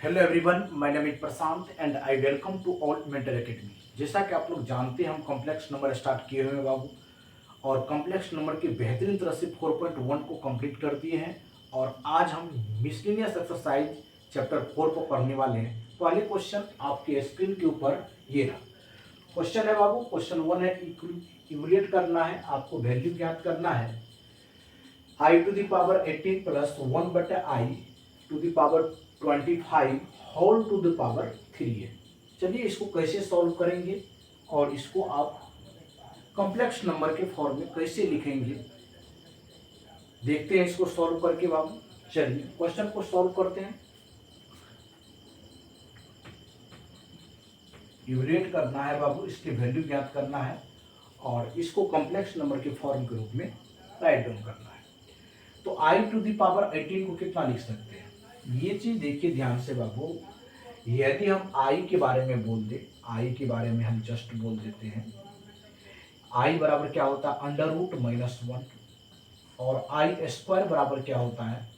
Hello everyone, my name is Prashant and I welcome to all mentor academy. जैसा कि आप लोग जानते हैं, हम कॉम्प्लेक्स नंबर स्टार्ट किए हुए हैं बाबू, और कॉम्प्लेक्स नंबर की बेहतरीन तरह से 4.1 को कंप्लीट कर दिए हैं। और आज हम मिसलेनियस एक्सरसाइज चैप्टर 4 को पढ़ने वाले हैं। पहले क्वेश्चन आपके स्क्रीन के ऊपर ये रहा। क्वेश्चन है बाबू, क्वेश्चन 1 है, इक्वलेट करना है, आपको वैल्यू ज्ञात करना है। I to the power 18 plus 1 बटे i to the power 25 whole to the power 3 है। चलिए इसको कैसे सॉल्व करेंगे और इसको आप कॉम्प्लेक्स नंबर के फॉर्म में कैसे लिखेंगे, देखते हैं इसको सॉल्व करके बाबू। चलिए क्वेश्चन को सॉल्व करते हैं। इवैल्यूएट करना है बाबू, इसके वैल्यू ज्ञात करना है और इसको कॉम्प्लेक्स नंबर के फॉर्म के रूप में राइट डाउन करना है। तो आई टू द पावर 18 को कितना लिख सकते हैं, ये चीज देखिए ध्यान से बाबू। यदि हम आई के बारे में बोल दे, आई के बारे में हम जस्ट बोल देते हैं, आई बराबर क्या होता है √-1, और आई स्क्वायर बराबर क्या होता है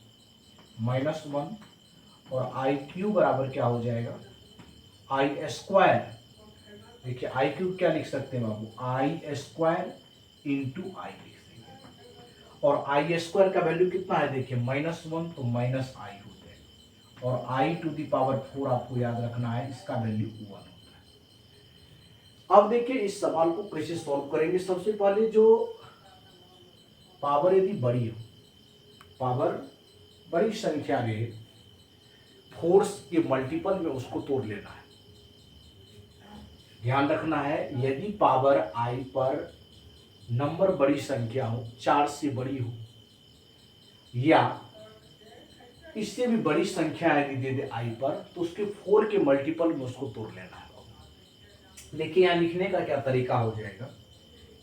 -1, और आई क्यूब बराबर क्या हो जाएगा आई स्क्वायर। देखिए आई क्यूब क्या लिख सकते हैं बाबू, आई स्क्वायर इंटू आई लिख सकते हैं। और आई स्क्वायर का वैल्यू कितना है, देखिए -1 तो माइनस आई होता है, और आई टू द पावर 4 आपको याद रखना है, इसका वैल्यू 1 होता है। अब देखिए इस सवाल को कैसे सॉल्व करेंगे। सबसे पहले जो पावर यदि बड़ी हो, पावर बड़ी संख्या रहे, फोर्स के मल्टीपल में उसको तोड़ लेना है। ध्यान रखना है, यदि पावर आई पर नंबर बड़ी संख्या हो, 4 से बड़ी हो, या इससे भी बड़ी संख्या यदि दे दे आई पर, तो उसके 4 के मल्टीपल में उसको तोड़ लेना है। देखिए यहाँ लिखने का क्या तरीका हो जाएगा,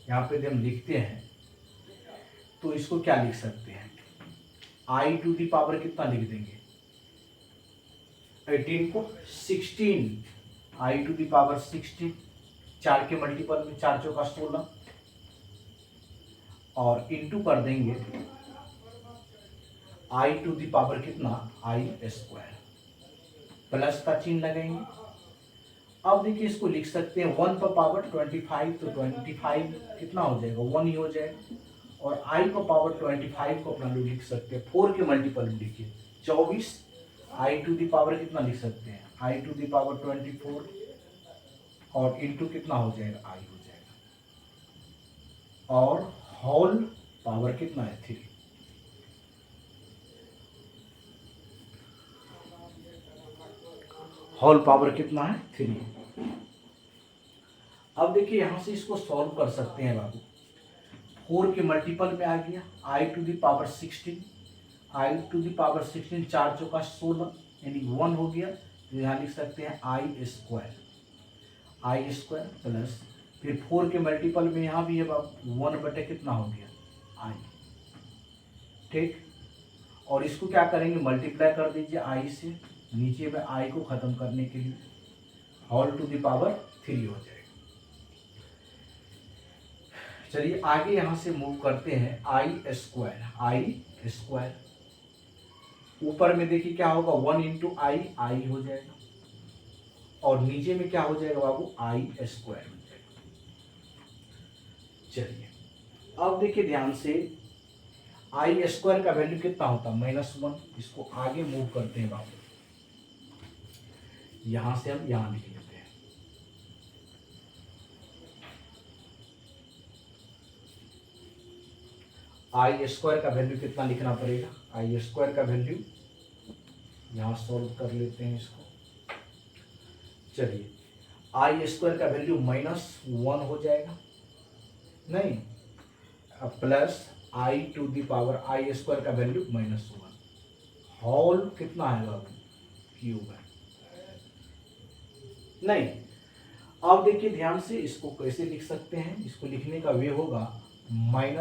यहाँ पे हम लिखते हैं तो इसको क्या लिख सकते हैं, आई टू दी पावर कितना लिख देंगे 18 को 16, आई टू दी पावर 16, 4 के मल्टीपल में 4 चौका 16, और इंटू कर देंगे आई टू दी पावर कितना आई स्क्वायर, प्लस का चिन्ह लगाएंगे। अब देखिए इसको लिख सकते हैं 1 पर पावर 25, तो 25 कितना हो जाएगा 1 ही हो जाएगा, और आई पर पावर 25 को अपना लोग लिख सकते हैं 4 के मल्टीपल में लिखिए 24, आई टू दी पावर कितना लिख सकते हैं आई टू दी पावर 24, और इंटू कितना हो जाएगा आई हो जाएगा, और होल पावर कितना है 3, होल पावर कितना है 3। अब देखिए यहां से इसको सॉल्व कर सकते हैं बाबू। 4 के मल्टीपल में आ गया i to the power 16, i to the power 16 4 चौका 16 यानी 1 हो गया, तो यहाँ लिख सकते हैं आई स्क्वायर, आई स्क्वायर प्लस फिर 4 के मल्टीपल में यहाँ भी है बाबू 1 बटे कितना हो गया आई, ठीक। और इसको क्या करेंगे मल्टीप्लाई कर दीजिए आई से, नीचे में आई को खत्म करने के लिए होल टू दी पावर 3 हो जाएगा। चलिए आगे यहां से मूव करते हैं, आई स्क्वायर ऊपर में देखिए क्या होगा 1 इंटू आई हो जाएगा, और नीचे में क्या हो जाएगा बाबू आई स्क्वायर हो जाएगा। चलिए अब देखिए ध्यान से, आई स्क्वायर का वैल्यू कितना होता है -1, इसको आगे मूव करते हैं बाबू, यहां से हम यहां लिख लेते हैं। आई स्क्वायर का वैल्यू कितना लिखना पड़ेगा, आई स्क्वायर का वैल्यू यहां सॉल्व कर लेते हैं इसको। चलिए आई स्क्वायर का वैल्यू -1 हो जाएगा, नहीं plus I to the power I square का वैल्यू -1, होल कितना है बाबू क्यूब है, नहीं। अब देखिए ध्यान से इसको कैसे लिख सकते हैं, इसको लिखने का वे होगा -i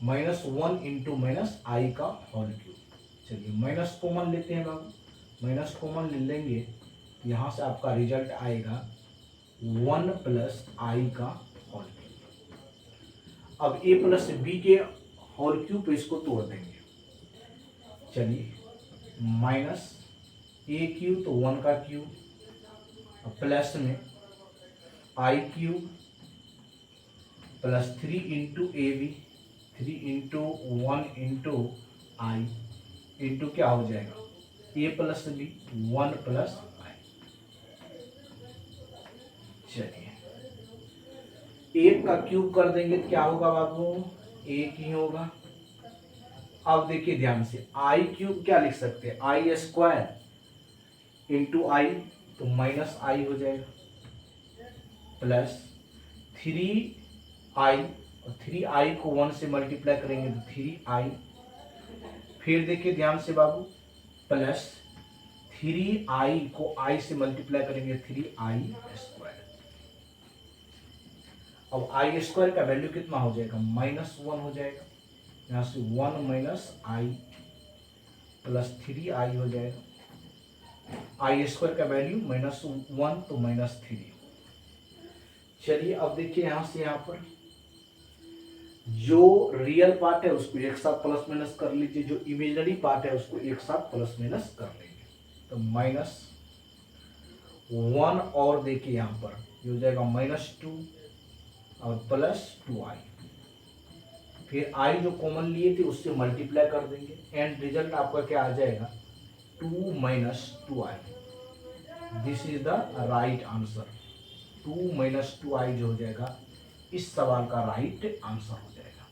-1 इंटू -i का होल क्यूब। चलिए माइनस कॉमन लेते हैं बाबू, माइनस कॉमन ले लेंगे, यहाँ से आपका रिजल्ट आएगा 1 प्लस आई का होल क्यूब। अब a प्लस बी के होल क्यूब पे इसको तोड़ देंगे। चलिए माइनस ए क्यूब तो 1 का क्यूब प्लस में i cube plus 3 into a b 3 into 1 into i into क्या हो जाएगा a plus b 1 plus i. चलिए एक का क्यूब कर देंगे तो क्या होगा बाबू, एक ही होगा। अब देखिए ध्यान से आई क्यूब क्या लिख सकते हैं, आई स्क्वायर इंटू आई तो माइनस आई हो जाएगा प्लस 3i और 3i को 1 से मल्टीप्लाई करेंगे तो 3i, फिर देखिए ध्यान से बाबू प्लस 3i को i से मल्टीप्लाई करेंगे 3i स्क्वायर। अब आई स्क्वायर का वैल्यू कितना हो जाएगा, -1 हो जाएगा, यहाँ से 1 माइनस आई प्लस 3i हो जाएगा। आई स्क्वायर का वैल्यू -1 तो -3। चलिए अब देखिए यहां से यहां पर जो रियल पार्ट है उसको एक साथ प्लस माइनस कर लीजिए, जो इमेजिनरी पार्ट है उसको एक साथ प्लस माइनस कर लेंगे तो -1 और देखिए यहां पर ये हो जाएगा -2 और प्लस 2i, फिर i जो कॉमन लिए थे उससे मल्टीप्लाई कर देंगे एंड रिजल्ट आपका क्या आ जाएगा 2 minus 2i। This is the right answer. 2 minus 2i जो हो जाएगा इस सवाल का राइट आंसर हो जाएगा।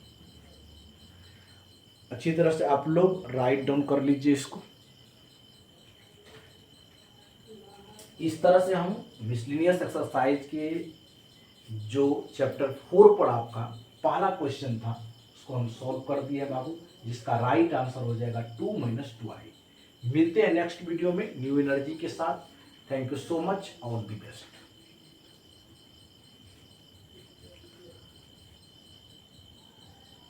अच्छी तरह से आप लोग राइट डाउन कर लीजिए इसको। इस तरह से हम मिसलिनियस एक्सरसाइज के जो चैप्टर 4 पर आपका पहला क्वेश्चन था उसको हम सॉल्व कर दिए बाबू, जिसका राइट आंसर हो जाएगा 2 माइनस 2i। मिलते हैं नेक्स्ट वीडियो में न्यू एनर्जी के साथ। Thank you so much, all the best.